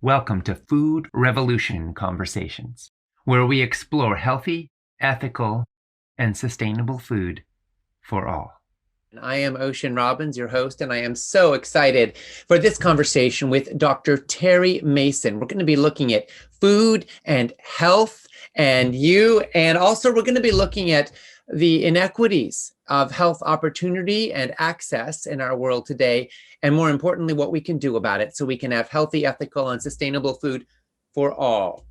Welcome to Food Revolution Conversations, where we explore healthy, ethical, and sustainable food for all. I am Ocean Robbins, your host, and I am so excited for this conversation with Dr. Terry Mason. We're going to be looking at food and health and also we're going to be looking at the inequities of health opportunity and access in our world today, and more importantly, what we can do about it so we can have healthy, ethical, and sustainable food for all.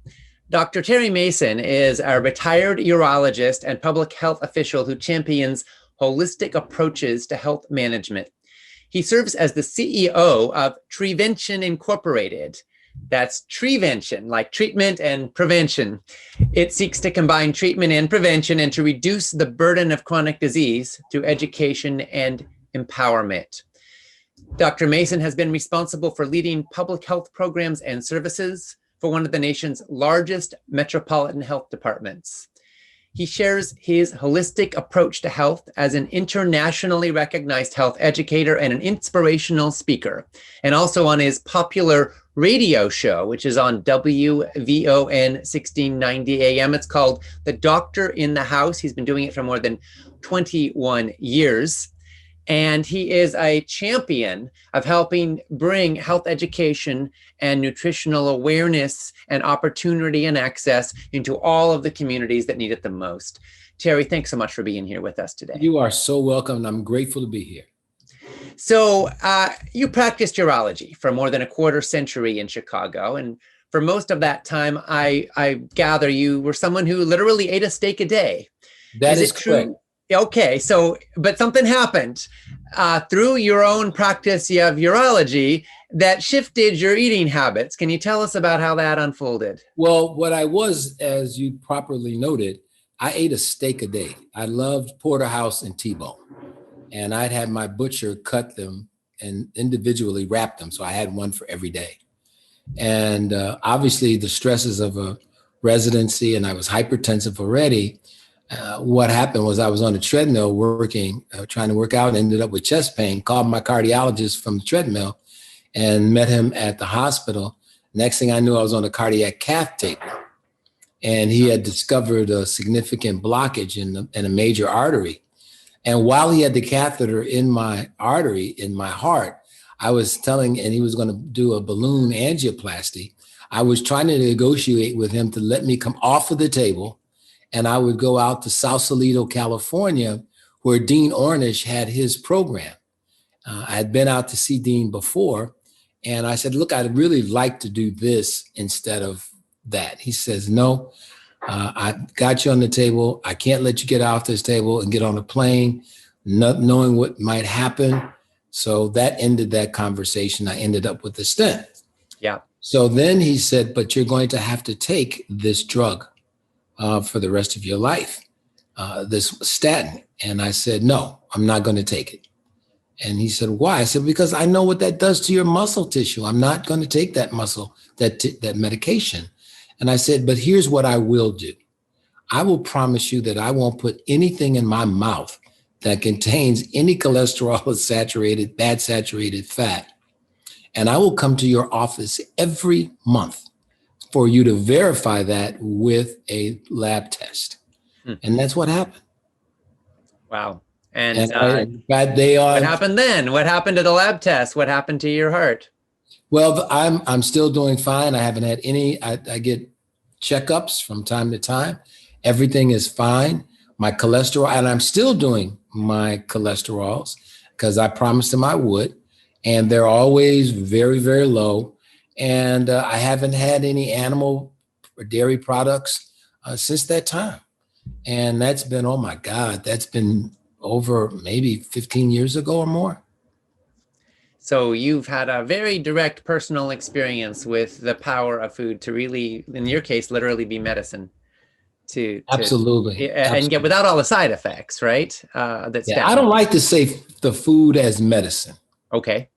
Dr. Terry Mason is a retired urologist and public health official who champions holistic approaches to health management. He serves as the CEO of Treevention Incorporated. That's Treevention, like treatment and prevention. It seeks to combine treatment and prevention and to reduce the burden of chronic disease through education and empowerment. Dr. Mason has been responsible for leading public health programs and services for one of the nation's largest metropolitan health departments. He shares his holistic approach to health as an internationally recognized health educator and an inspirational speaker, and also on his popular radio show, which is on WVON 1690 AM. It's called The Doctor in the House. He's been doing it for more than 21 years. And he is a champion of helping bring health education and nutritional awareness and opportunity and access into all of the communities that need it the most. Terry, thanks so much for being here with us today. You are so welcome, and I'm grateful to be here. So you practiced urology for more than a quarter century in Chicago. And for most of that time, I gather you were someone who literally ate a steak a day. That is correct. True? Okay, but something happened through your own practice of urology that shifted your eating habits. Can you tell us about how that unfolded? Well, what I was, as you properly noted, I ate a steak a day. I loved porterhouse and T-bone, and I'd have my butcher cut them and individually wrap them. So I had one for every day. And obviously the stresses of a residency, and I was hypertensive already. What happened was I was on a treadmill working, trying to work out, ended up with chest pain, called my cardiologist from the treadmill and met him at the hospital. Next thing I knew, I was on a cardiac cath table, and he had discovered a significant blockage in a major artery. And while he had the catheter in my artery, in my heart, I was telling, and he was going to do a balloon angioplasty. I was trying to negotiate with him to let me come off of the table, and I would go out to Sausalito, California, where Dean Ornish had his program. I had been out to see Dean before, and I said, look, I'd really like to do this instead of that. He says, no, I got you on the table. I can't let you get off this table and get on a plane, not knowing what might happen. So that ended that conversation. I ended up with the stent. Yeah. So then he said, but you're going to have to take this drug for the rest of your life, this statin. And I said, no, I'm not going to take it. And he said, why? I said, because I know what that does to your muscle tissue. I'm not going to take that that medication. And I said, but here's what I will do. I will promise you that I won't put anything in my mouth that contains any cholesterol or bad saturated fat. And I will come to your office every month for you to verify that with a lab test. And that's what happened. Wow. And what happened then? What happened to the lab test? What happened to your heart? Well, I'm still doing fine. I haven't had any, I get checkups from time to time. Everything is fine. My cholesterol, and I'm still doing my cholesterols because I promised them I would. And they're always very, very low. And I haven't had any animal or dairy products since that time. And that's been, oh my God, that's been over maybe 15 years ago or more. So you've had a very direct personal experience with the power of food to really, in your case, literally be medicine. Absolutely. And get without all the side effects, right? I don't like to say the food as medicine. Okay.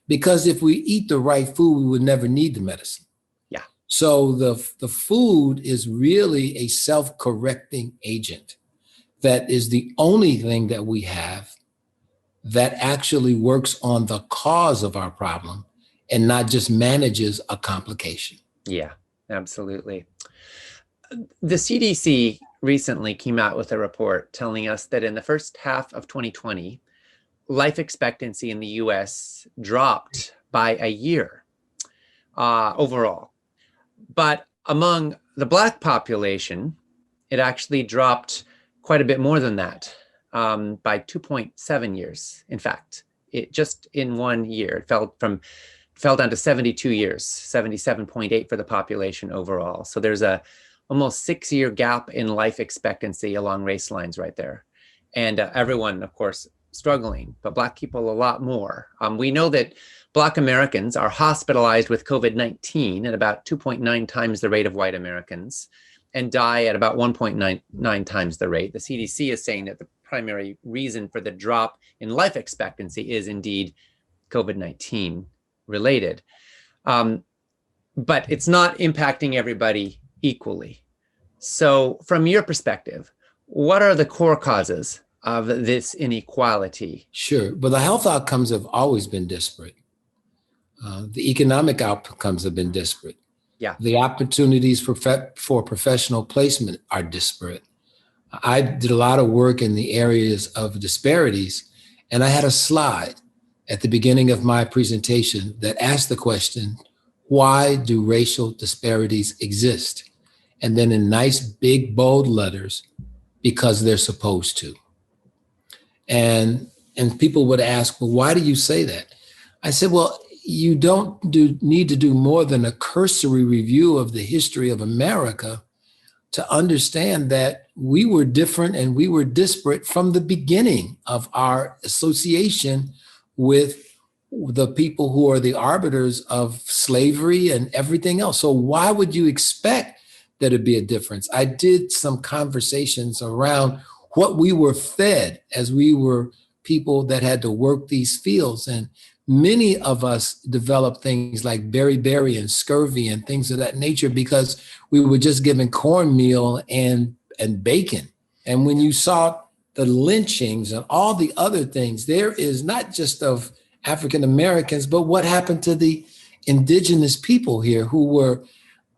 Because if we eat the right food, we would never need the medicine. Yeah. So the food is really a self-correcting agent that is the only thing that we have that actually works on the cause of our problem and not just manages a complication. Yeah, absolutely. The CDC recently came out with a report telling us that in the first half of 2020, life expectancy in the US dropped by a year overall. But among the Black population, it actually dropped quite a bit more than that, by 2.7 years. In fact, it just in 1 year, it fell down to 72 years, 77.8 for the population overall. So there's a almost 6-year gap in life expectancy along race lines right there. And everyone, of course, struggling, but Black people a lot more. We know that Black Americans are hospitalized with COVID-19 at about 2.9 times the rate of white Americans and die at about 1.9 times the rate. The CDC is saying that the primary reason for the drop in life expectancy is indeed COVID-19 related. But it's not impacting everybody equally. So from your perspective, what are the core causes of this inequality? Sure, but the health outcomes have always been disparate. The economic outcomes have been disparate. Yeah. The opportunities for professional placement are disparate. I did a lot of work in the areas of disparities, and I had a slide at the beginning of my presentation that asked the question, why do racial disparities exist? And then in nice, big, bold letters, because they're supposed to. And people would ask, well, why do you say that? I said, well, you don't need to do more than a cursory review of the history of America to understand that we were different and we were disparate from the beginning of our association with the people who are the arbiters of slavery and everything else. So why would you expect there to be a difference? I did some conversations around what we were fed as we were people that had to work these fields. And many of us developed things like beriberi and scurvy and things of that nature because we were just given cornmeal and bacon. And when you saw the lynchings and all the other things, there is not just of African Americans, but what happened to the indigenous people here who were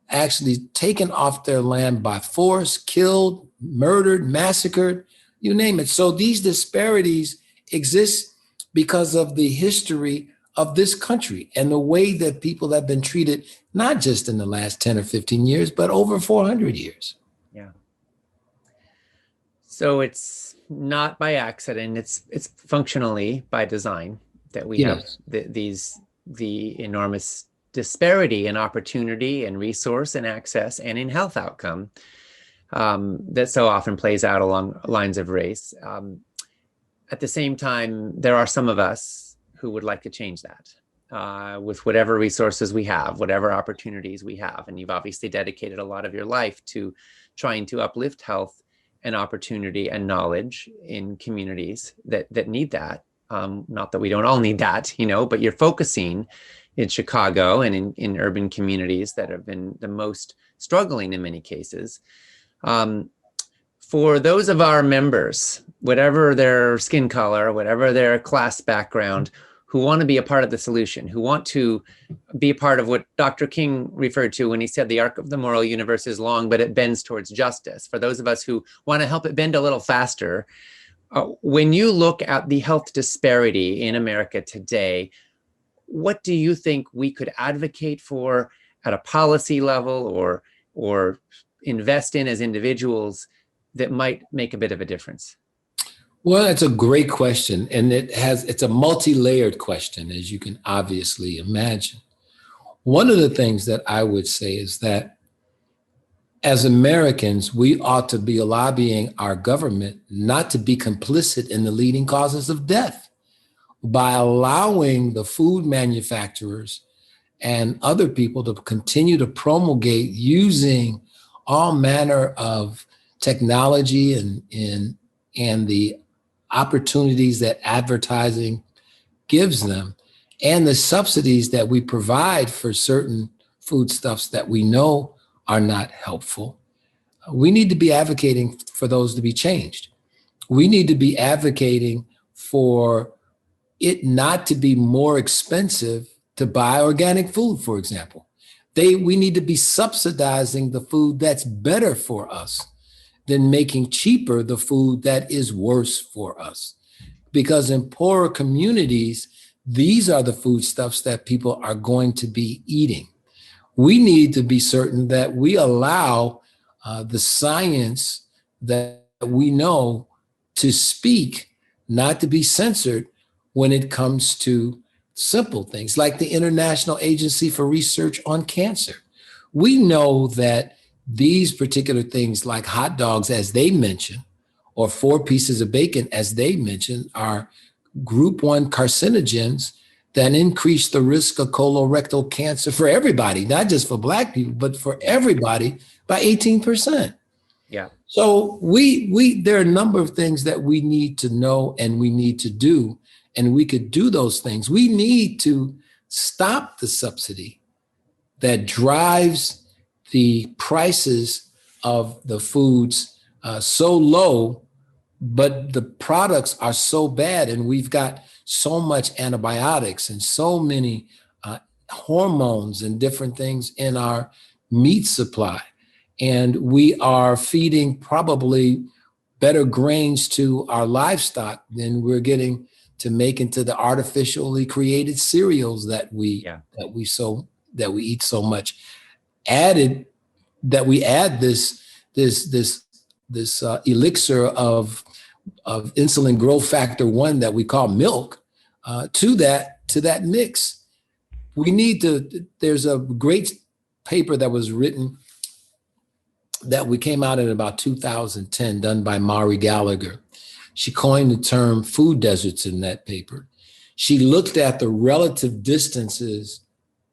actually taken off their land by force, killed, murdered, massacred, you name it. So these disparities exist because of the history of this country and the way that people have been treated, not just in the last 10 or 15 years, but over 400 years. Yeah. So it's not by accident, it's functionally by design that we have the enormous disparity in opportunity and resource and access and in health outcome that so often plays out along lines of race. At the same time, there are some of us who would like to change that with whatever resources we have, whatever opportunities we have. And you've obviously dedicated a lot of your life to trying to uplift health and opportunity and knowledge in communities that need that. Not that we don't all need that, but you're focusing in Chicago and in urban communities that have been the most struggling in many cases. For those of our members, whatever their skin color, whatever their class background, who want to be a part of the solution, who want to be a part of what Dr. King referred to when he said the arc of the moral universe is long, but it bends towards justice. For those of us who want to help it bend a little faster, when you look at the health disparity in America today, what do you think we could advocate for at a policy level or invest in as individuals that might make a bit of a difference? Well, it's a great question. And it's a multi-layered question, as you can obviously imagine. One of the things that I would say is that as Americans, we ought to be lobbying our government not to be complicit in the leading causes of death by allowing the food manufacturers and other people to continue to promulgate using all manner of technology and the opportunities that advertising gives them and the subsidies that we provide for certain foodstuffs that we know are not helpful. We need to be advocating for those to be changed. We need to be advocating for it not to be more expensive to to buy organic food, for example. We need to be subsidizing the food that's better for us than making cheaper the food that is worse for us. Because in poorer communities, these are the foodstuffs that people are going to be eating. We need to be certain that we allow the science that we know to speak, not to be censored when it comes to simple things like the International Agency for Research on Cancer. We know that these particular things like hot dogs, as they mention, or 4 pieces of bacon, as they mention, are group 1 carcinogens that increase the risk of colorectal cancer for everybody, not just for Black people, but for everybody by 18%. Yeah. So there are a number of things that we need to know and we need to do, and we could do those things. We need to stop the subsidy that drives the prices of the foods so low, but the products are so bad, and we've got so much antibiotics and so many hormones and different things in our meat supply. And we are feeding probably better grains to our livestock than we're getting to make into the artificially created cereals that we eat so much. Added that we add this elixir of insulin growth factor 1 that we call milk to that mix. There's a great paper that was written that we came out in about 2010, done by Mari Gallagher. She coined the term food deserts in that paper. She looked at the relative distances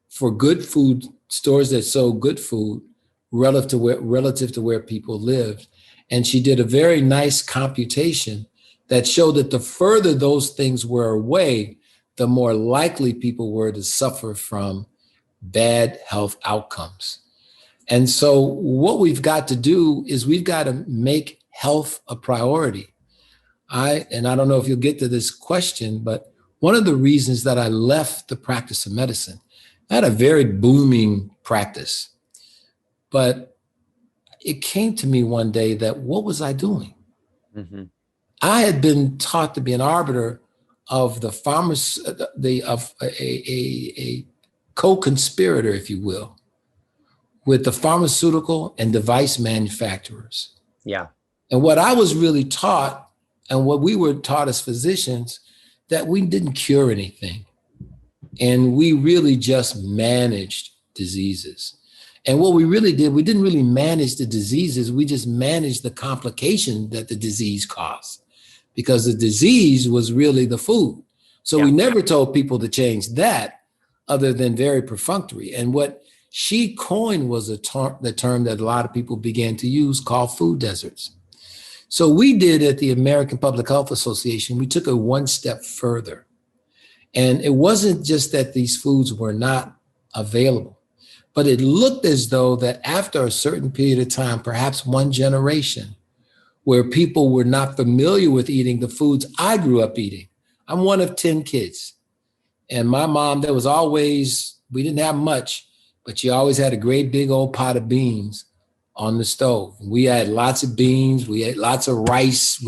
for good food stores that sold good food relative to where people lived. And she did a very nice computation that showed that the further those things were away, the more likely people were to suffer from bad health outcomes. And so what we've got to do is we've got to make health a priority. I don't know if you'll get to this question, but one of the reasons that I left the practice of medicine, I had a very booming practice, but it came to me one day that what was I doing? Mm-hmm. I had been taught to be an arbiter of a co-conspirator, if you will, with the pharmaceutical and device manufacturers. Yeah. And what I was really taught, and what we were taught as physicians, that we didn't cure anything. And we really just managed diseases. And what we really did, we didn't really manage the diseases, we just managed the complication that the disease caused. Because the disease was really the food. So we never told people to change that other than very perfunctory. And what she coined was the term that a lot of people began to use called food deserts. So we did at the American Public Health Association, we took it one step further. And it wasn't just that these foods were not available, but it looked as though that after a certain period of time, perhaps one generation, where people were not familiar with eating the foods I grew up eating. I'm one of 10 kids. And my mom, we didn't have much, but she always had a great big old pot of beans on the stove. We had lots of beans, we had lots of rice,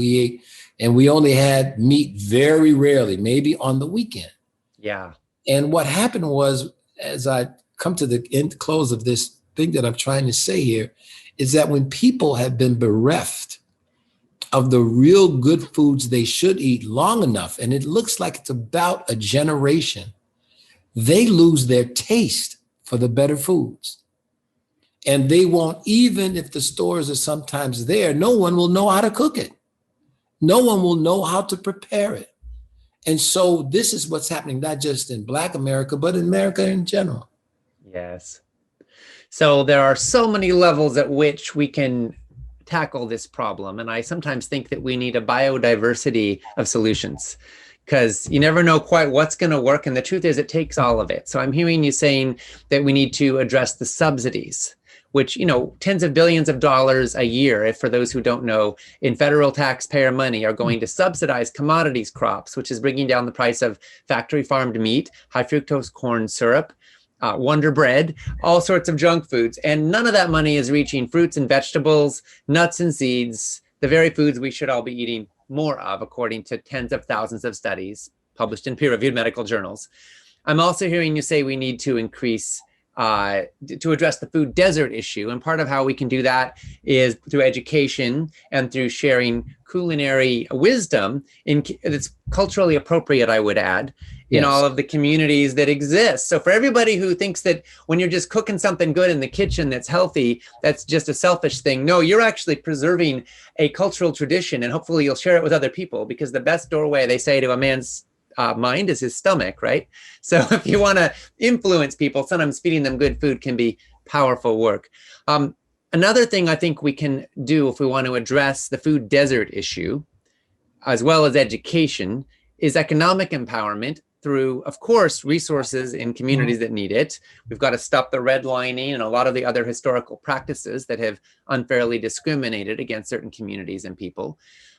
and we only had meat very rarely, maybe on the weekend. Yeah. And what happened was, as I come to the end close of this thing that I'm trying to say here, is that when people have been bereft of the real good foods they should eat long enough, and it looks like it's about a generation, they lose their taste for the better foods. And they won't, even if the stores are sometimes there, no one will know how to cook it. No one will know how to prepare it. And so this is what's happening, not just in Black America, but in America in general. Yes. So there are so many levels at which we can tackle this problem. And I sometimes think that we need a biodiversity of solutions, because you never know quite what's going to work. And the truth is, it takes all of it. So I'm hearing you saying that we need to address the subsidies. which, tens of billions of dollars a year, if for those who don't know, in federal taxpayer money are going to subsidize commodities crops, which is bringing down the price of factory farmed meat, high fructose corn syrup, Wonder Bread, all sorts of junk foods. And none of that money is reaching fruits and vegetables, nuts and seeds, the very foods we should all be eating more of, according to tens of thousands of studies published in peer-reviewed medical journals. I'm also hearing you say we need to increase, to address the food desert issue. And part of how we can do that is through education and through sharing culinary wisdom that's culturally appropriate, I would add, in all of the communities that exist. So for everybody who thinks that when you're just cooking something good in the kitchen that's healthy, that's just a selfish thing. No, you're actually preserving a cultural tradition, and hopefully you'll share it with other people, because the best doorway, they say, to a man's mind is his stomach, right? So if you want to influence people, sometimes feeding them good food can be powerful work. Another thing I think we can do if we want to address the food desert issue, as well as education, is economic empowerment through, of course, resources in communities that need it. We've got to stop the redlining and a lot of the other historical practices that have unfairly discriminated against certain communities and people.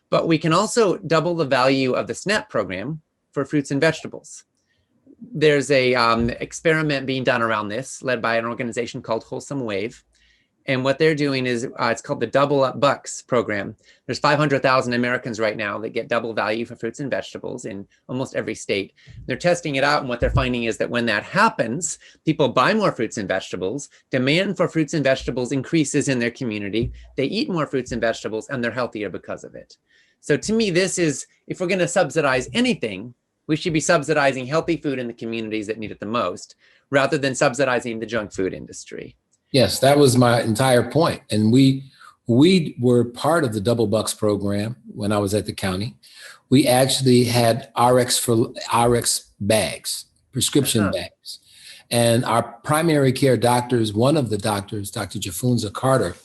But we can also double the value of the SNAP program for fruits and vegetables. There's a experiment being done around this, led by an organization called Wholesome Wave. And what they're doing is, it's called the Double Up Bucks program. There's 500,000 Americans right now that get double value for fruits and vegetables in almost every state. They're testing it out, and what they're finding is that when that happens, people buy more fruits and vegetables, demand for fruits and vegetables increases in their community, they eat more fruits and vegetables, and they're healthier because of it. So to me, this is, if we're gonna subsidize anything, we should be subsidizing healthy food in the communities that need it the most, rather than subsidizing the junk food industry. Yes, that was my entire point. And we were part of the Double Bucks program when I was at the county. We actually had RX bags, prescription bags. And our primary care doctors, one of the doctors, Dr. Jafunza Carter,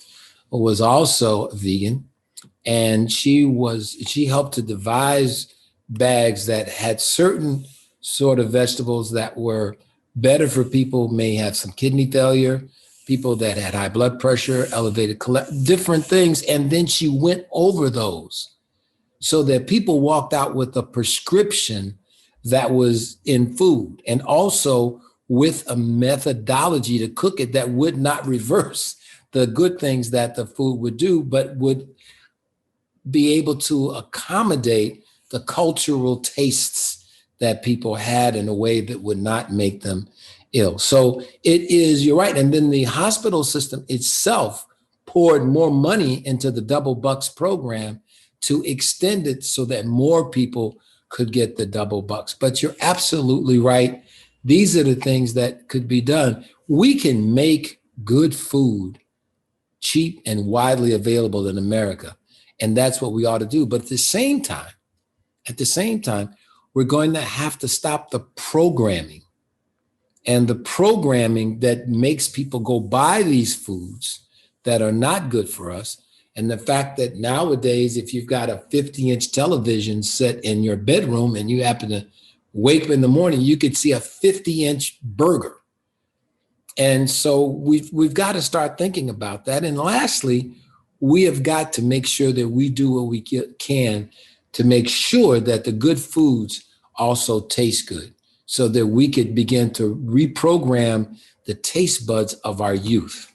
was also vegan. And she helped to devise bags that had certain sort of vegetables that were better for people, may have some kidney failure, people that had high blood pressure, elevated cholesterol, different things. And then she went over those so that people walked out with a prescription that was in food, and also with a methodology to cook it that would not reverse the good things that the food would do, but would be able to accommodate the cultural tastes that people had in a way that would not make them ill. So it is, you're right. And then the hospital system itself poured more money into the Double Bucks program to extend it so that more people could get the Double Bucks. But you're absolutely right. These are the things that could be done. We can make good food cheap and widely available in America. And that's what we ought to do. But at the same time, we're going to have to stop the programming. And the programming that makes people go buy these foods that are not good for us. And the fact that nowadays, if you've got a 50-inch television set in your bedroom and you happen to wake up in the morning, you could see a 50-inch burger. And so we've got to start thinking about that. And lastly, we have got to make sure that we do what we can to make sure that the good foods also taste good, so that we could begin to reprogram the taste buds of our youth.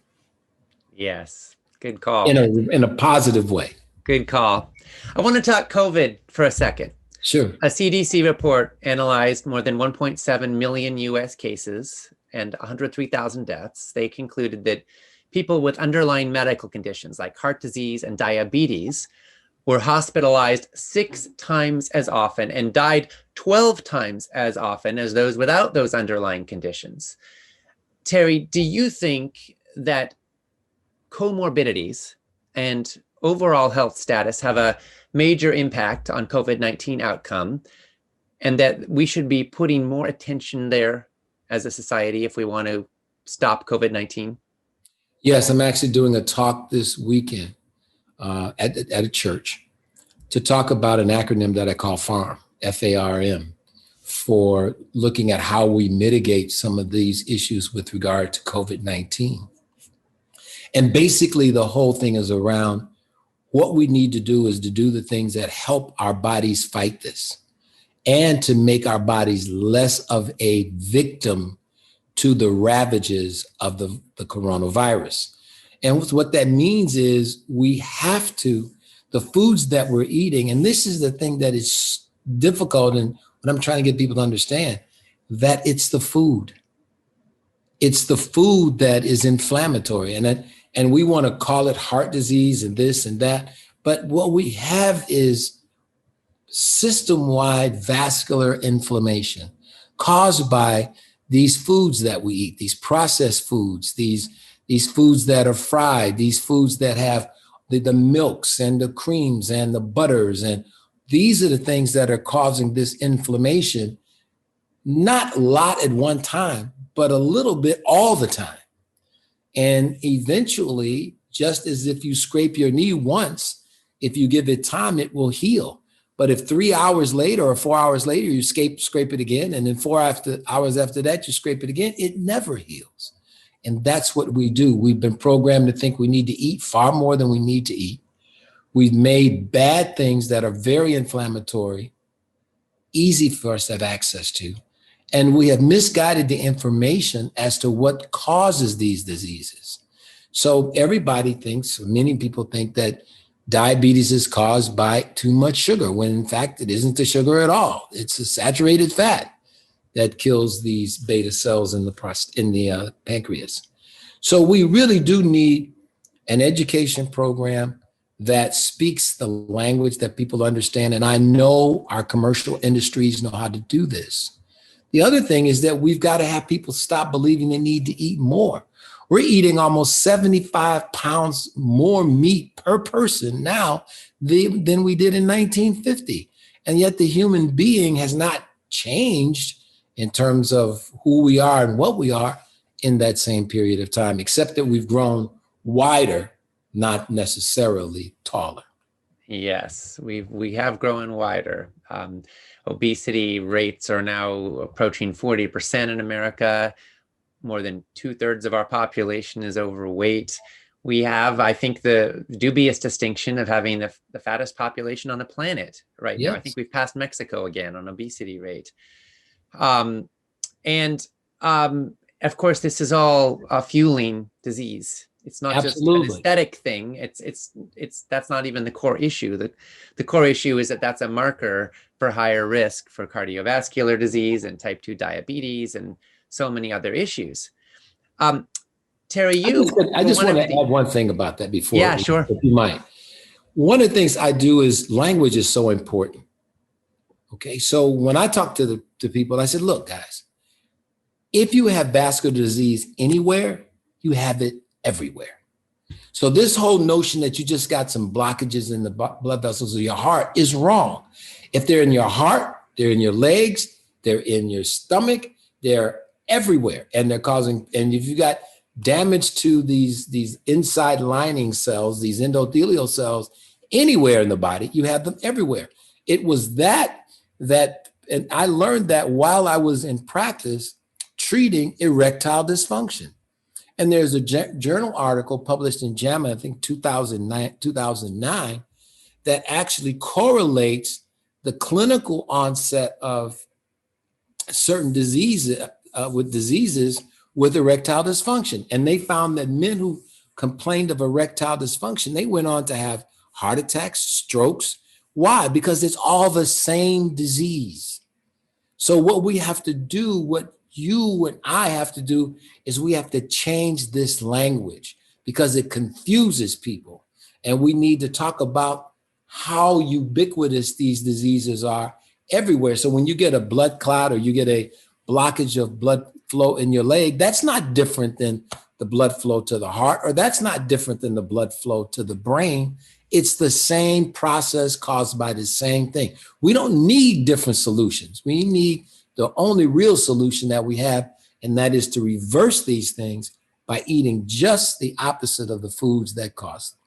Yes, good call. In a positive way. Good call. I want to talk COVID for a second. Sure. A CDC report analyzed more than 1.7 million US cases and 103,000 deaths. They concluded that people with underlying medical conditions like heart disease and diabetes were hospitalized 6 times as often and died 12 times as often as those without those underlying conditions. Terry, do you think that comorbidities and overall health status have a major impact on COVID-19 outcome, and that we should be putting more attention there as a society if we want to stop COVID-19? Yes, I'm actually doing a talk this weekend at a church to talk about an acronym that I call FARM, F-A-R-M, for looking at how we mitigate some of these issues with regard to COVID-19. And basically the whole thing is around what we need to do is to do the things that help our bodies fight this and to make our bodies less of a victim to the ravages of the coronavirus. And what that means is we have to, the foods that we're eating, and this is the thing that is difficult and what I'm trying to get people to understand, that it's the food. It's the food that is inflammatory. And we want to call it heart disease and this and that. But what we have is system-wide vascular inflammation caused by these foods that we eat, these processed foods, these foods that are fried, these foods that have the milks and the creams and the butters. And these are the things that are causing this inflammation, not a lot at one time, but a little bit all the time. And eventually, just as if you scrape your knee once, if you give it time, it will heal. But if 3 hours later or 4 hours later, you scrape it again, and then 4 hours after that, you scrape it again, it never heals. And that's what we do. We've been programmed to think we need to eat far more than we need to eat. We've made bad things that are very inflammatory, easy for us to have access to. And we have misguided the information as to what causes these diseases. So everybody thinks, many people think that diabetes is caused by too much sugar, when in fact it isn't the sugar at all. It's a saturated fat that kills these beta cells in the pancreas. So we really do need an education program that speaks the language that people understand. And I know our commercial industries know how to do this. The other thing is that we've got to have people stop believing they need to eat more. We're eating almost 75 pounds more meat per person now than we did in 1950. And yet the human being has not changed in terms of who we are and what we are in that same period of time, except that we've grown wider, not necessarily taller. Yes, we have grown wider. Obesity rates are now approaching 40% in America. More than 2/3 of our population is overweight. We have, I think, the dubious distinction of having the fattest population on the planet right now. I think we've passed Mexico again on obesity rate. Of course, this is all fueling disease. It's not just an aesthetic thing. That's not even the core issue. The core issue is that that's a marker for higher risk for cardiovascular disease and type 2 diabetes and so many other issues. Terry, I just want to add one thing about that before. Yeah, sure. If you might. One of the things I do is language is so important. Okay, so when I talk to people, I said, look, guys, if you have vascular disease anywhere, you have it everywhere. So this whole notion that you just got some blockages in the blood vessels of your heart is wrong. If they're in your heart, they're in your legs, they're in your stomach, they're everywhere. And they're causing, and if you got damage to these inside lining cells, these endothelial cells, anywhere in the body, you have them everywhere. It was that, and I learned that while I was in practice treating erectile dysfunction. And there's a journal article published in JAMA, I think 2009, that actually correlates the clinical onset of certain diseases with erectile dysfunction. And they found that men who complained of erectile dysfunction, they went on to have heart attacks, strokes. Why? Because it's all the same disease. So what we have to do, what you and I have to do, is we have to change this language because it confuses people. And we need to talk about how ubiquitous these diseases are everywhere. So when you get a blood clot or you get a blockage of blood flow in your leg, that's not different than the blood flow to the heart, or that's not different than the blood flow to the brain. It's the same process caused by the same thing. We don't need different solutions. We need the only real solution that we have, and that is to reverse these things by eating just the opposite of the foods that cause them.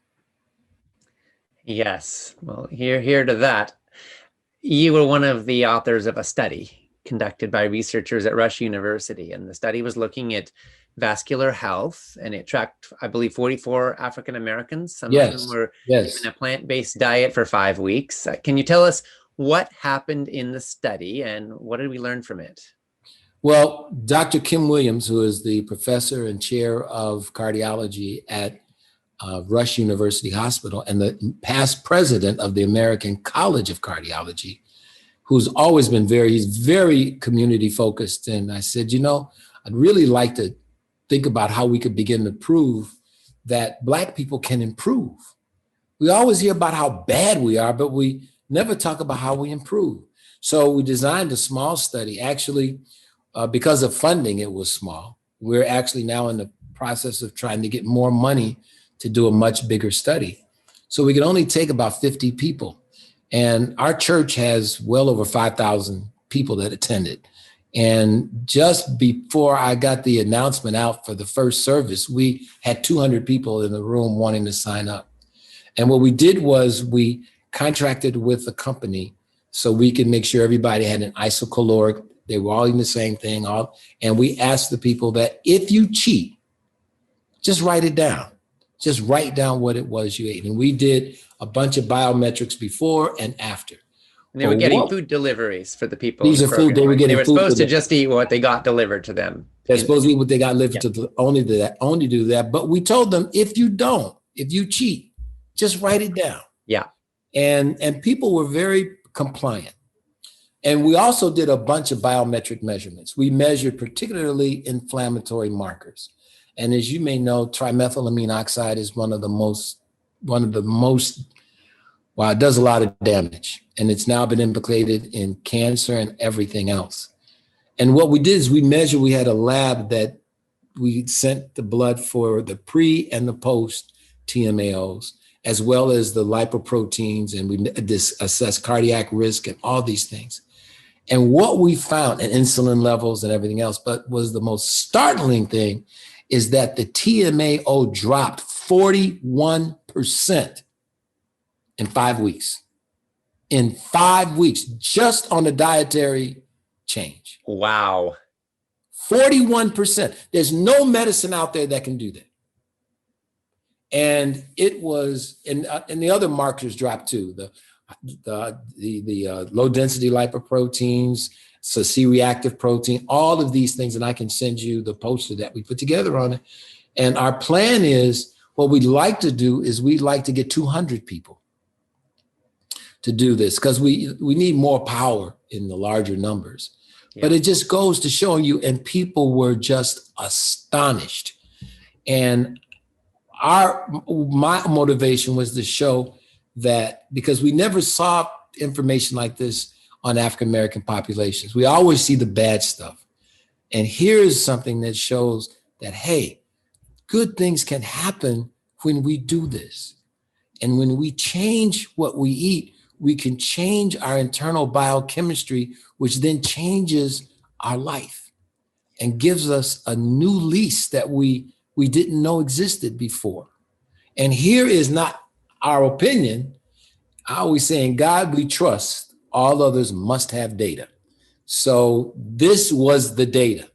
Yes, well, here to that. You were one of the authors of a study conducted by researchers at Rush University, and the study was looking at vascular health, and it tracked, I believe, 44 African Americans. Some of them Yes. were Yes. given a plant-based diet for 5 weeks. Can you tell us what happened in the study and what did we learn from it? Well, Dr. Kim Williams, who is the professor and chair of cardiology at Rush University Hospital and the past president of the American College of Cardiology, who's always been he's very community focused. And I said, I'd really like to think about how we could begin to prove that Black people can improve. We always hear about how bad we are, but we never talk about how we improve. So we designed a small study. Actually, because of funding, it was small. We're actually now in the process of trying to get more money to do a much bigger study. So we could only take about 50 people. And our church has well over 5,000 people that attended. And just before I got the announcement out for the first service, we had 200 people in the room wanting to sign up. And what we did was we contracted with a company so we could make sure everybody had an isocaloric. They were all eating the same thing. And we asked the people that if you cheat, just write it down. Just write down what it was you ate. And we did a bunch of biometrics before and after. And they were getting food deliveries for the people. These are food. They were getting. They were supposed to just eat what they got delivered to them. They're supposed to eat what they got delivered to. Only do that. But we told them, if you cheat, just write it down. Yeah. And people were very compliant. And we also did a bunch of biometric measurements. We measured particularly inflammatory markers. And as you may know, trimethylamine oxide is one of the most, well, it does a lot of damage. And it's now been implicated in cancer and everything else. And what we did is we had a lab that we sent the blood for the pre and the post TMAOs, as well as the lipoproteins, and we assessed cardiac risk and all these things. And what we found, and insulin levels and everything else, but was the most startling thing is that the TMAO dropped 41% in 5 weeks. In 5 weeks, just on a dietary change. Wow. 41%. There's no medicine out there that can do that. And it was, and the other markers dropped too. The low density lipoproteins, so C-reactive protein, all of these things, and I can send you the poster that we put together on it. And our plan is, what we'd like to do is we'd like to get 200 people to do this, because we need more power in the larger numbers. Yeah. But it just goes to show you, and people were just astonished. And my motivation was to show that, because we never saw information like this on African-American populations. We always see the bad stuff. And here's something that shows that, hey, good things can happen when we do this. And when we change what we eat, we can change our internal biochemistry, which then changes our life and gives us a new lease that we didn't know existed before. And here is not our opinion. I always say, in God we trust, all others must have data. So this was the data.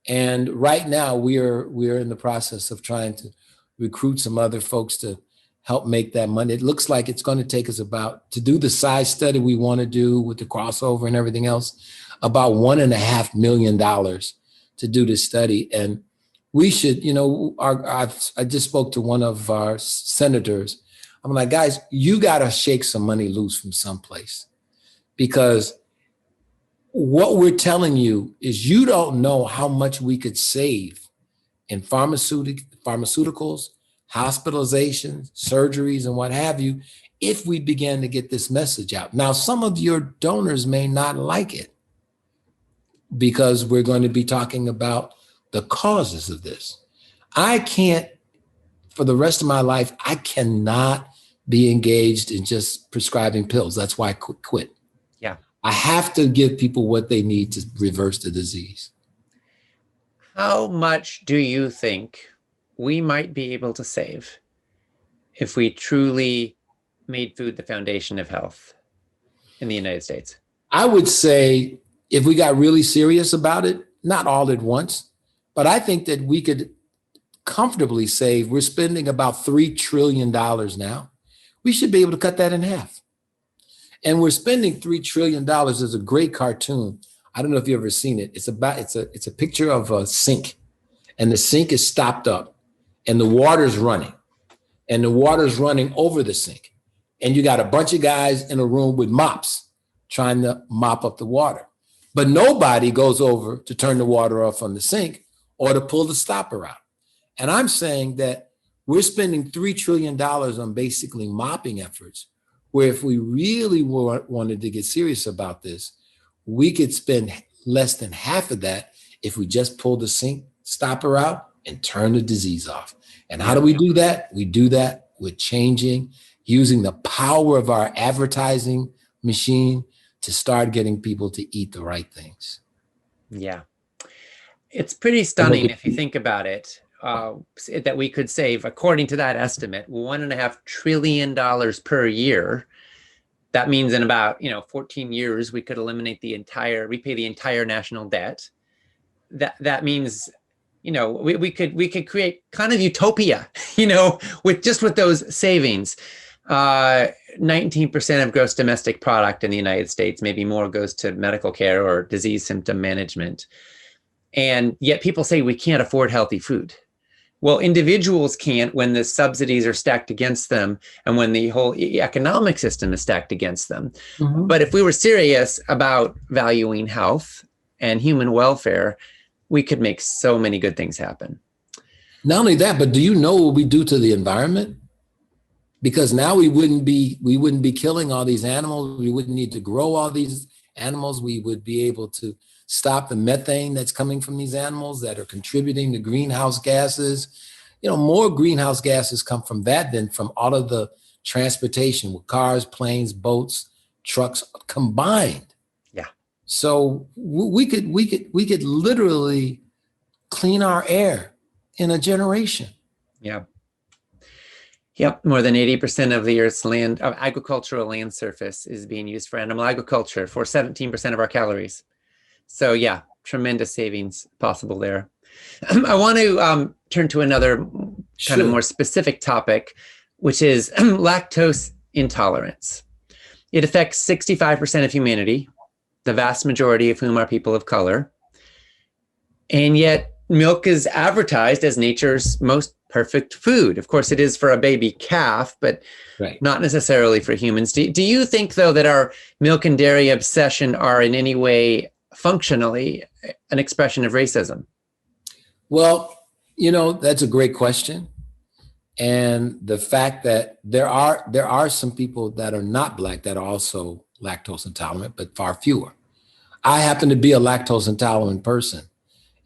And right now we're in the process of trying to recruit some other folks to help make that money. It looks like it's going to take us to do the size study we want to do with the crossover and everything else, about $1.5 million to do this study. And we should, I just spoke to one of our senators. I'm like, guys, you got to shake some money loose from someplace, because what we're telling you is you don't know how much we could save in pharmaceuticals, hospitalizations, surgeries, and what have you, if we began to get this message out. Now, some of your donors may not like it, because we're going to be talking about the causes of this. I can't, for the rest of my life, I cannot be engaged in just prescribing pills. That's why I quit. Yeah. I have to give people what they need to reverse the disease. How much do you think we might be able to save if we truly made food the foundation of health in the United States? I would say, if we got really serious about it, not all at once, But I think that we could comfortably save, we're spending about $3 trillion now. We should be able to cut that in half. And we're spending $3 trillion. There's a great cartoon. I don't know if you've ever seen it. It's a picture of a sink, and the sink is stopped up and the water's running, and the water's running over the sink. And you got a bunch of guys in a room with mops trying to mop up the water. But nobody goes over to turn the water off on the sink or to pull the stopper out. And I'm saying that we're spending $3 trillion on basically mopping efforts, where if we really wanted to get serious about this, we could spend less than half of that if we just pull the sink stopper out and turn the disease off. And how do we do that? We do that with using the power of our advertising machine to start getting people to eat the right things. Yeah. It's pretty stunning if you think about it, that we could save, according to that estimate, $1.5 trillion per year. That means in about 14 years, we could eliminate repay the entire national debt. That means, we could create kind of utopia, with those savings. 19% of gross domestic product in the United States, maybe more, goes to medical care or disease symptom management. And yet people say we can't afford healthy food. Well, individuals can't when the subsidies are stacked against them and when the whole economic system is stacked against them. Mm-hmm. But if we were serious about valuing health and human welfare, we could make so many good things happen. Not only that, but do you know what we do to the environment? Because now we wouldn't be killing all these animals. We wouldn't need to grow all these animals. We would be able to stop the methane that's coming from these animals that are contributing to greenhouse gases. More greenhouse gases come from that than from all of the transportation with cars, planes, boats, trucks combined. Yeah. So we could literally clean our air in a generation. Yeah. Yep, more than 80% of the Earth's agricultural land surface is being used for animal agriculture, for 17% of our calories. So yeah, tremendous savings possible there. I want to turn to another kind of more specific topic, which is lactose intolerance. It affects 65% of humanity, the vast majority of whom are people of color. And yet milk is advertised as nature's most perfect food. Of course, it is for a baby calf, but not necessarily for humans. Do you think, though, that our milk and dairy obsession are in any way functionally an expression of racism? Well, that's a great question. And the fact that there are some people that are not Black that are also lactose intolerant, but far fewer. I happen to be a lactose intolerant person,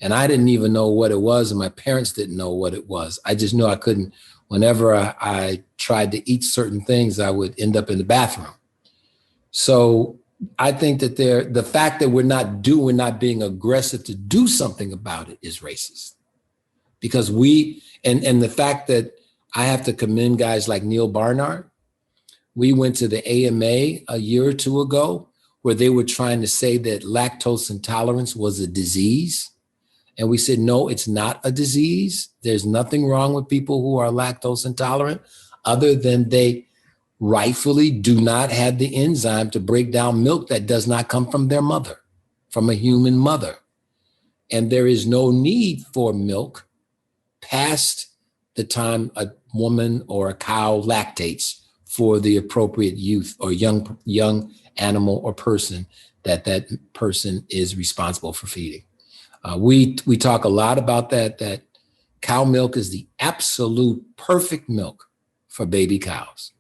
and I didn't even know what it was, and my parents didn't know what it was. I just knew I couldn't. Whenever I tried to eat certain things, I would end up in the bathroom. So I think that the fact that we're not being aggressive to do something about it is racist. Because and the fact that I have to commend guys like Neil Barnard. We went to the AMA a year or two ago where they were trying to say that lactose intolerance was a disease. And we said, no, it's not a disease. There's nothing wrong with people who are lactose intolerant other than they rightfully do not have the enzyme to break down milk that does not come from their mother, from a human mother. And there is no need for milk past the time a woman or a cow lactates for the appropriate youth or young animal or person that person is responsible for feeding. We talk a lot about that cow milk is the absolute perfect milk for baby cows.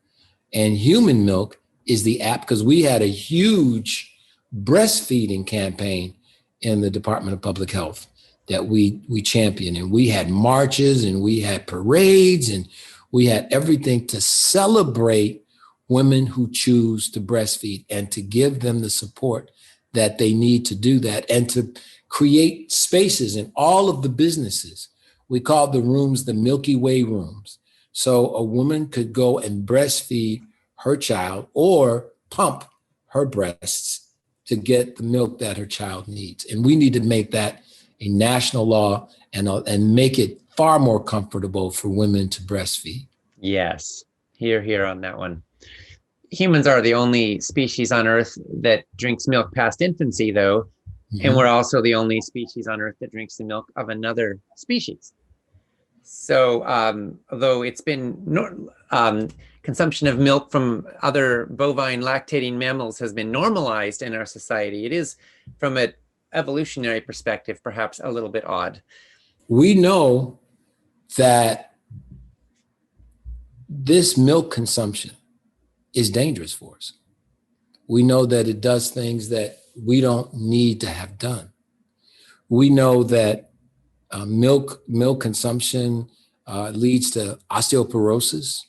And human milk is the because we had a huge breastfeeding campaign in the Department of Public Health that we championed. And we had marches and we had parades and we had everything to celebrate women who choose to breastfeed and to give them the support that they need to do that and to create spaces in all of the businesses. We called the rooms the Milky Way rooms. So a woman could go and breastfeed her child or pump her breasts to get the milk that her child needs. And we need to make that a national law and make it far more comfortable for women to breastfeed. Yes, here on that one. Humans are the only species on Earth that drinks milk past infancy, though, and we're also the only species on Earth that drinks the milk of another species. So, although it's been consumption of milk from other bovine lactating mammals has been normalized in our society, it is, from an evolutionary perspective, perhaps a little bit odd. We know that this milk consumption is dangerous for us. We know that it does things that we don't need to have done. We know that milk consumption leads to osteoporosis.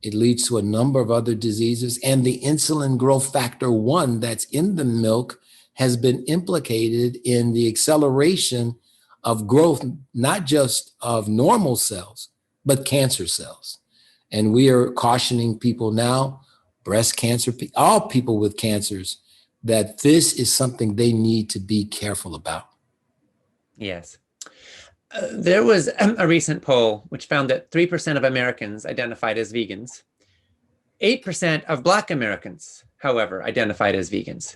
It leads to a number of other diseases, and the insulin growth factor 1 that's in the milk has been implicated in the acceleration of growth, not just of normal cells, but cancer cells. And we are cautioning people now, breast cancer, all people with cancers, that this is something they need to be careful about. Yes. There was a recent poll which found that 3% of Americans identified as vegans. 8% of Black Americans, however, identified as vegans.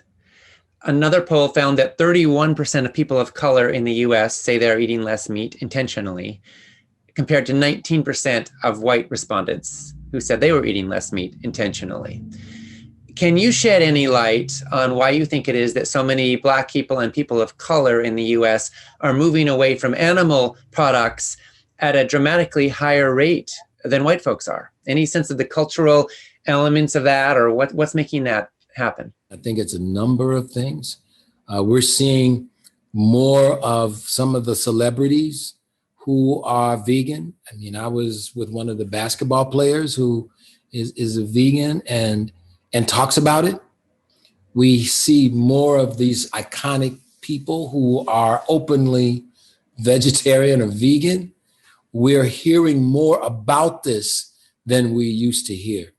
Another poll found that 31% of people of color in the US say they're eating less meat intentionally, compared to 19% of white respondents who said they were eating less meat intentionally. Can you shed any light on why you think it is that so many Black people and people of color in the US are moving away from animal products at a dramatically higher rate than white folks are? Any sense of the cultural elements of that, or what's making that happen? I think it's a number of things. We're seeing more of some of the celebrities who are vegan. I mean, I was with one of the basketball players who is a vegan and talks about it. We see more of these iconic people who are openly vegetarian or vegan. We're hearing more about this than we used to hear.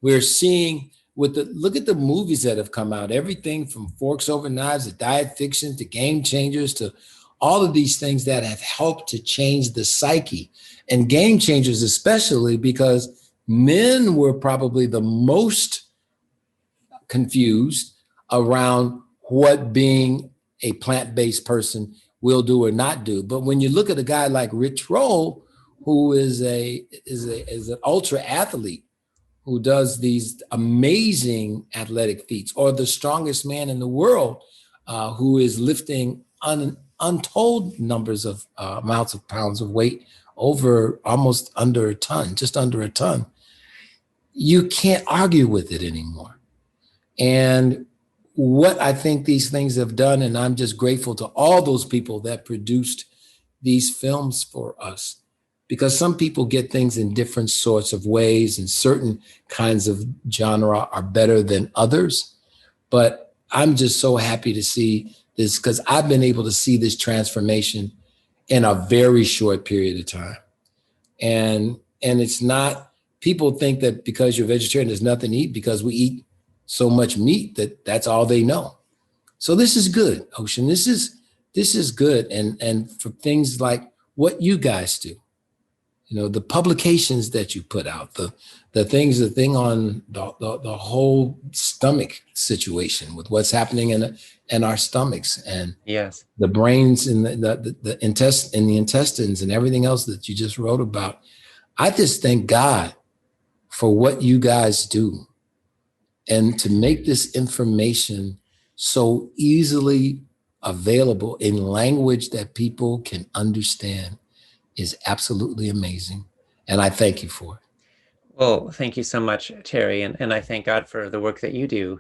We're seeing look at the movies that have come out, everything from Forks Over Knives to Diet Fiction to Game Changers to all of these things that have helped to change the psyche. And Game Changers especially because men were probably the most confused around what being a plant-based person will do or not do. But when you look at a guy like Rich Roll, who is an ultra athlete who does these amazing athletic feats, or the strongest man in the world who is lifting untold numbers of amounts of pounds of weight over almost under a ton, just under a ton, you can't argue with it anymore. And what I think these things have done, and I'm just grateful to all those people that produced these films for us, because some people get things in different sorts of ways and certain kinds of genre are better than others. But I'm just so happy to see this because I've been able to see this transformation in a very short period of time. And it's not, people think that because you're vegetarian, there's nothing to eat because we eat so much meat that's all they know. So this is good, Ocean. This is good. And for things like what you guys do, you know, the publications that you put out, the thing on the whole stomach situation with what's happening in our stomachs and yes, the brains and the intestines and everything else that you just wrote about. I just thank God for what you guys do and to make this information so easily available in language that people can understand is absolutely amazing. And I thank you for it. Well, thank you so much, Terry. And I thank God for the work that you do.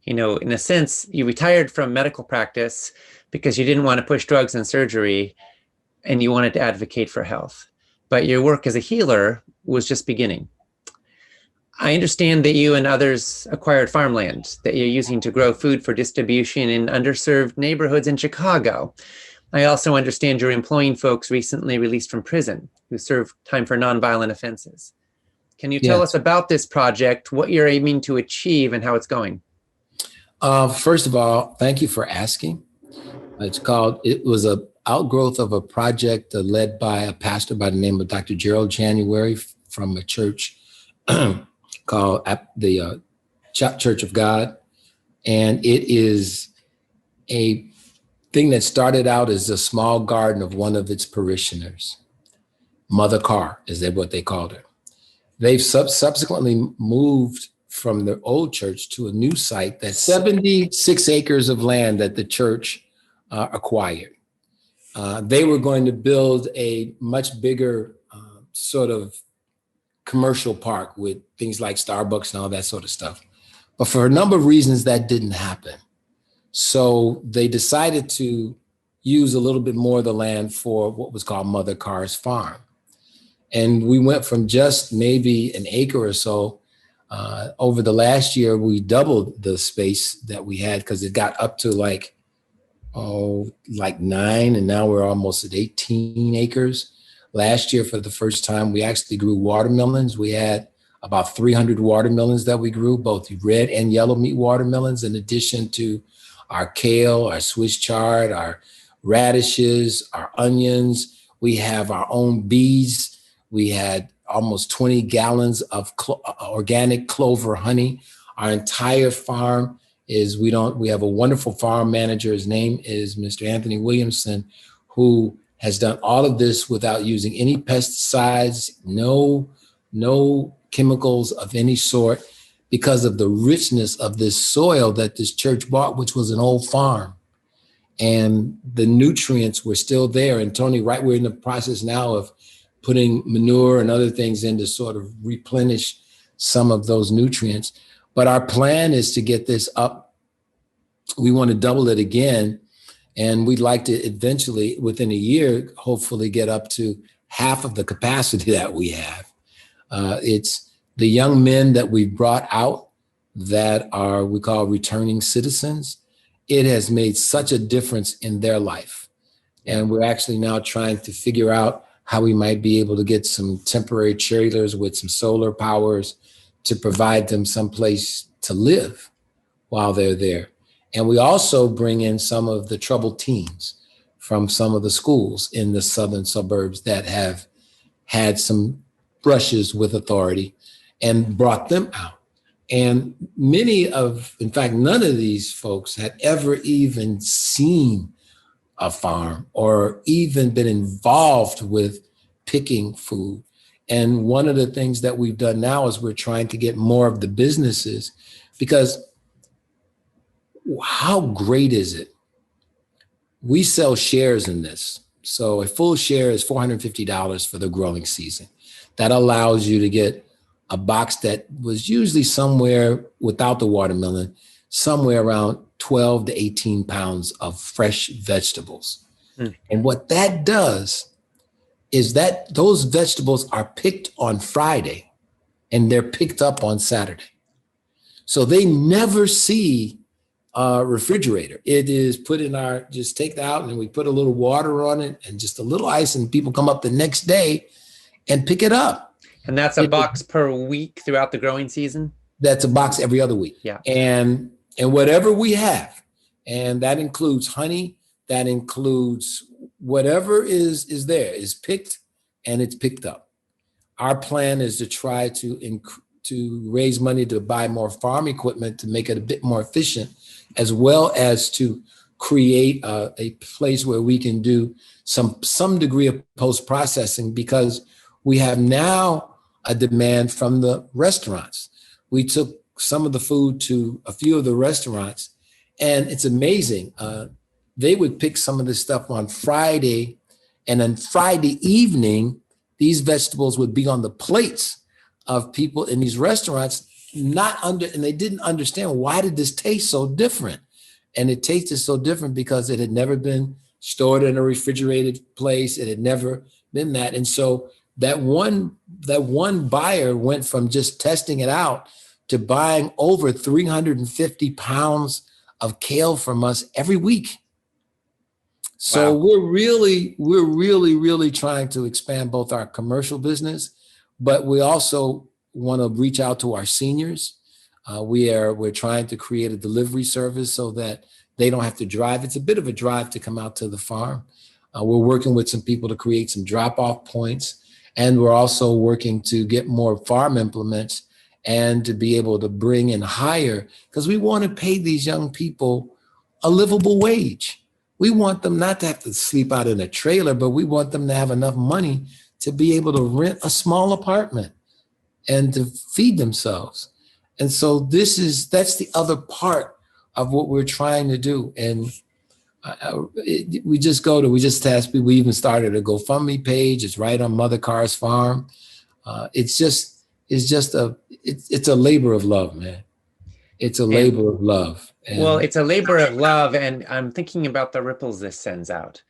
You know, in a sense, you retired from medical practice because you didn't want to push drugs and surgery and you wanted to advocate for health. But your work as a healer was just beginning. I understand that you and others acquired farmland that you're using to grow food for distribution in underserved neighborhoods in Chicago. I also understand you're employing folks recently released from prison who serve time for nonviolent offenses. Can you tell us about this project, what you're aiming to achieve, and how it's going? First of all, thank you for asking. It was a outgrowth of a project led by a pastor by the name of Dr. Gerald January from a church called the Church of God. And it is a thing that started out as a small garden of one of its parishioners. Mother Carr is what they called her. They've subsequently moved from the old church to a new site that's 76 acres of land that the church acquired. They were going to build a much bigger sort of commercial park with things like Starbucks and all that sort of stuff. But for a number of reasons, that didn't happen. So they decided to use a little bit more of the land for what was called Mother Carr's farm. And we went from just maybe an acre or so. Over the last year, we doubled the space that we had because it got up to like 9, and now we're almost at 18 acres. Last year, for the first time, we actually grew watermelons. We had about 300 watermelons that we grew, both red and yellow meat watermelons, in addition to our kale, our Swiss chard, our radishes, our onions. We have our own bees. We had almost 20 gallons of organic clover honey. Our entire farm we have a wonderful farm manager. His name is Mr. Anthony Williamson, who has done all of this without using any pesticides, no chemicals of any sort, because of the richness of this soil that this church bought, which was an old farm. And the nutrients were still there. And Tony, we're in the process now of putting manure and other things in to sort of replenish some of those nutrients. But our plan is to get this up. We want to double it again. And we'd like to eventually, within a year, hopefully get up to half of the capacity that we have. It's the young men that we've brought out that we call returning citizens. It has made such a difference in their life. And we're actually now trying to figure out how we might be able to get some temporary trailers with some solar powers to provide them some place to live while they're there. And we also bring in some of the troubled teens from some of the schools in the southern suburbs that have had some brushes with authority and brought them out. And in fact, none of these folks had ever even seen a farm or even been involved with picking food. And one of the things that we've done now is we're trying to get more of the businesses, because how great is it? We sell shares in this. So a full share is $450 for the growing season. That allows you to get a box that was usually somewhere, without the watermelon, somewhere around 12 to 18 pounds of fresh vegetables. And what that does is that those vegetables are picked on Friday and they're picked up on Saturday. So they never see a refrigerator. It is put in just take it out and we put a little water on it and just a little ice, and people come up the next day and pick it up. And that's a box per week throughout the growing season? That's a box every other week. Yeah. And whatever we have, and that includes honey, that includes whatever is there, is picked and it's picked up. Our plan is to try to raise money to buy more farm equipment to make it a bit more efficient, as well as to create a place where we can do some degree of post-processing, because we have now a demand from the restaurants. We took some of the food to a few of the restaurants, and it's amazing. They would pick some of this stuff on Friday, and on Friday evening, these vegetables would be on the plates of people in these restaurants, and they didn't understand, why did this taste so different? And it tasted so different because it had never been stored in a refrigerated place. It had never been that. And so that one buyer went from just testing it out to buying over 350 pounds of kale from us every week. So Wow. we're really trying to expand both our commercial business, but we also want to reach out to our seniors. We're trying to create a delivery service so that they don't have to drive. It's a bit of a drive to come out to the farm. We're working with some people to create some drop-off points, and we're also working to get more farm implements and to be able to bring in higher, because we want to pay these young people a livable wage. We want them not to have to sleep out in a trailer, but we want them to have enough money to be able to rent a small apartment and to feed themselves. And so that's the other part of what we're trying to do. And we just task people. We even started a GoFundMe page. It's right on Mother Carr's farm. It's a labor of love, man. It's a labor of love. Well, it's a labor of love, and I'm thinking about the ripples this sends out.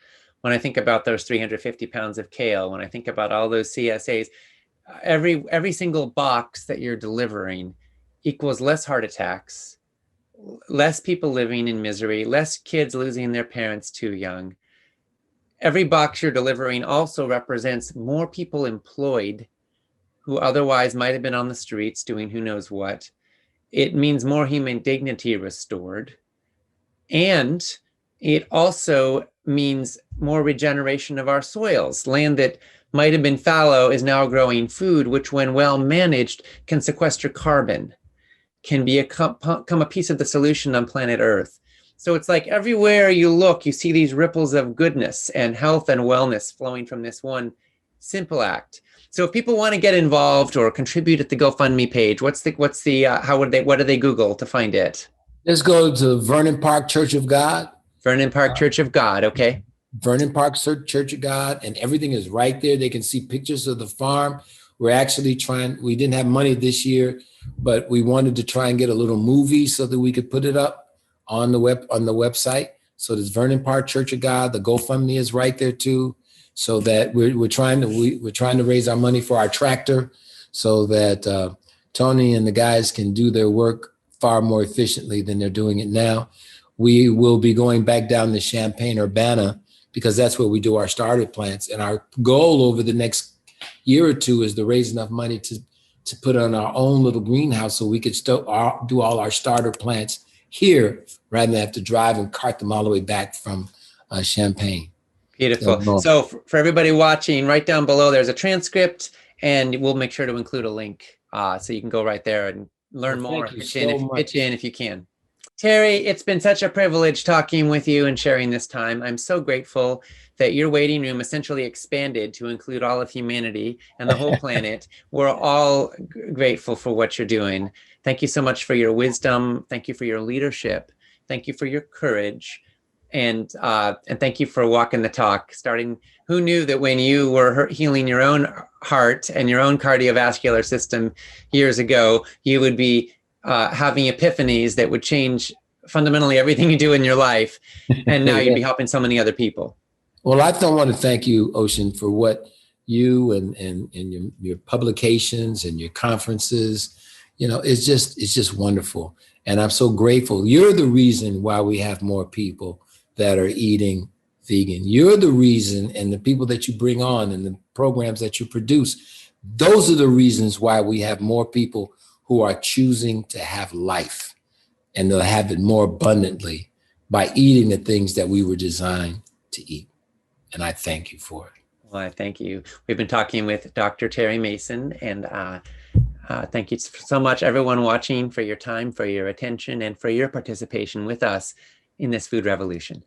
When I think about those 350 pounds of kale, when I think about all those CSAs, every single box that you're delivering equals less heart attacks, less people living in misery, less kids losing their parents too young. Every box you're delivering also represents more people employed who otherwise might have been on the streets doing who knows what. It means more human dignity restored. And it also means more regeneration of our soils. Land that might have been fallow is now growing food, which when well managed can sequester carbon, can become a piece of the solution on planet Earth. So it's like everywhere you look, you see these ripples of goodness and health and wellness flowing from this one simple act. So if people want to get involved or contribute at the GoFundMe page, what do they Google to find it? Let's go to Vernon Park Church of God. Vernon Park Church of God, okay. Vernon Park Church of God, and everything is right there. They can see pictures of the farm. We're actually we didn't have money this year, but we wanted to try and get a little movie so that we could put it up on the website. So there's Vernon Park Church of God. The GoFundMe is right there too. So that we're trying to raise our money for our tractor, so that Tony and the guys can do their work far more efficiently than they're doing it now. We will be going back down to Champaign-Urbana because that's where we do our starter plants. And our goal over the next year or two is to raise enough money to put on our own little greenhouse so we could still do all our starter plants here rather than have to drive and cart them all the way back from Champaign. Beautiful. So for everybody watching, right down below, there's a transcript, and we'll make sure to include a link so you can go right there and learn more. Pitch in if you can. Terry, it's been such a privilege talking with you and sharing this time. I'm so grateful that your waiting room essentially expanded to include all of humanity and the whole planet. We're all grateful for what you're doing. Thank you so much for your wisdom. Thank you for your leadership. Thank you for your courage. And thank you for walking the talk. Who knew that when you were healing your own heart and your own cardiovascular system years ago, you would be having epiphanies that would change fundamentally everything you do in your life. And now you'd be helping so many other people. Well, I don't want to thank you, Ocean, for what you and your publications and your conferences, it's just wonderful. And I'm so grateful. You're the reason why we have more people that are eating vegan. You're the reason, and the people that you bring on and the programs that you produce, those are the reasons why we have more people who are choosing to have life, and they'll have it more abundantly by eating the things that we were designed to eat. And I thank you for it. Well, I thank you. We've been talking with Dr. Terry Mason, and thank you so much, everyone watching, for your time, for your attention, and for your participation with us in this food revolution.